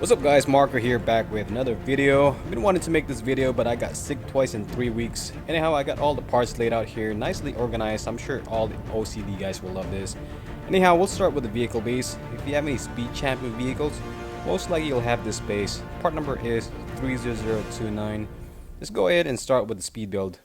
What's up guys, Marker here back with another video. I've been wanting to make this video but I got sick twice in 3 weeks. Anyhow, I got all the parts laid out here, nicely organized. I'm sure all the OCD guys will love this. Anyhow, we'll start with the vehicle base. If you have any speed champion vehicles, most likely you'll have this base. Part number is 30029. Let's go ahead and start with the speed build.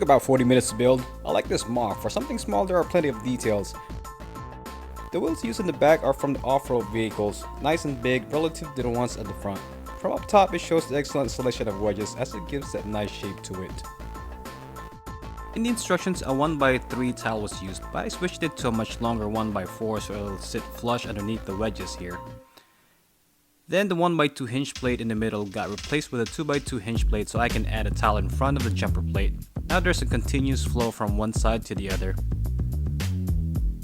about 40 minutes to build. I like this mock. For something small, there are plenty of details. The wheels used in the back are from the off-road vehicles, nice and big relative to the ones at the front. From up top, it shows the excellent selection of wedges as it gives that nice shape to it. In the instructions, a 1x3 tile was used, but I switched it to a much longer 1x4 so it'll sit flush underneath the wedges here. Then the 1x2 hinge plate in the middle got replaced with a 2x2 hinge plate so I can add a tile in front of the jumper plate. Now there's a continuous flow from one side to the other.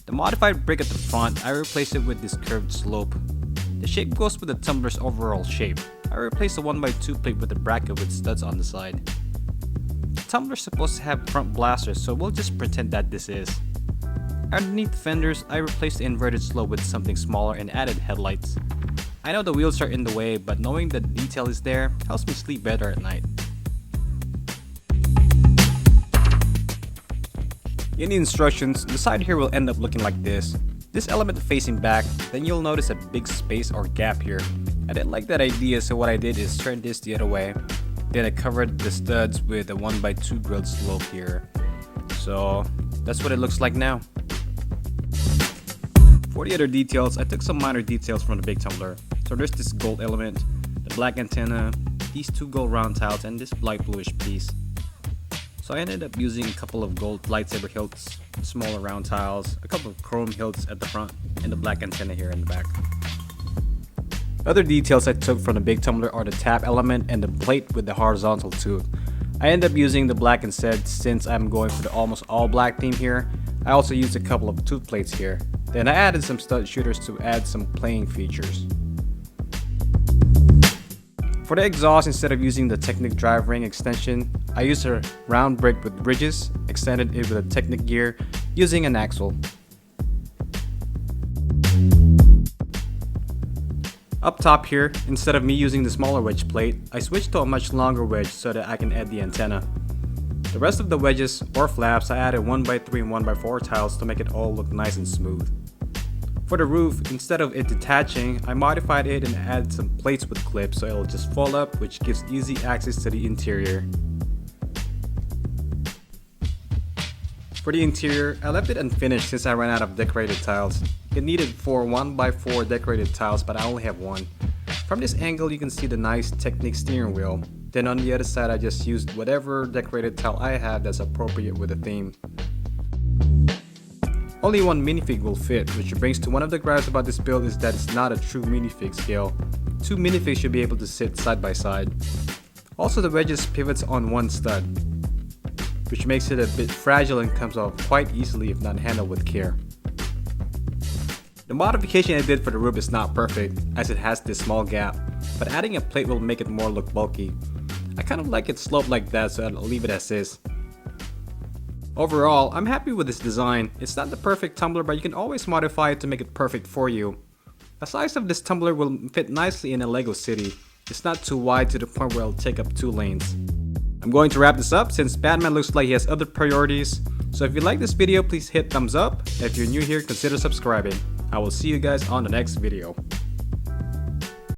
The modified brick at the front, I replaced it with this curved slope. The shape goes with the tumbler's overall shape. I replaced the 1x2 plate with a bracket with studs on the side. The tumbler's supposed to have front blasters, so we'll just pretend that this is. Underneath the fenders, I replaced the inverted slope with something smaller and added headlights. I know the wheels are in the way, but knowing the detail is there helps me sleep better at night. In the instructions, the side here will end up looking like this. This element facing back, then you'll notice a big space or gap here. I didn't like that idea, so what I did is turn this the other way. Then I covered the studs with a 1x2 grilled slope here. So that's what it looks like now. For the other details, I took some minor details from the big tumbler. So there's this gold element, the black antenna, these two gold round tiles, and this light bluish piece. So I ended up using a couple of gold lightsaber hilts, smaller round tiles, a couple of chrome hilts at the front, and the black antenna here in the back. Other details I took from the big tumbler are the tab element and the plate with the horizontal tooth. I ended up using the black instead since I'm going for the almost all black theme here. I also used a couple of tooth plates here. Then I added some stud shooters to add some playing features. For the exhaust, instead of using the Technic drive ring extension, I used a round brick with bridges, extended it with a Technic gear using an axle. Up top here, instead of me using the smaller wedge plate, I switched to a much longer wedge so that I can add the antenna. The rest of the wedges or flaps, I added 1x3 and 1x4 tiles to make it all look nice and smooth. For the roof, instead of it detaching, I modified it and added some plates with clips so it'll just fold up, which gives easy access to the interior. For the interior, I left it unfinished since I ran out of decorated tiles. It needed 4 1x4 decorated tiles, but I only have one. From this angle, you can see the nice Technic steering wheel. Then on the other side, I just used whatever decorated tile I have that's appropriate with the theme. Only one minifig will fit, which brings to one of the gripes about this build is that it's not a true minifig scale. 2 minifigs should be able to sit side by side. Also, the wedges pivots on one stud, which makes it a bit fragile and comes off quite easily if not handled with care. The modification I did for the roof is not perfect as it has this small gap, but adding a plate will make it more look bulky. I kind of like it sloped like that, so I'll leave it as is. Overall, I'm happy with this design. It's not the perfect tumbler, but you can always modify it to make it perfect for you. The size of this tumbler will fit nicely in a Lego city. It's not too wide to the point where it'll take up 2 lanes. I'm going to wrap this up since Batman looks like he has other priorities. So if you like this video, please hit thumbs up. If you're new here, consider subscribing. I will see you guys on the next video.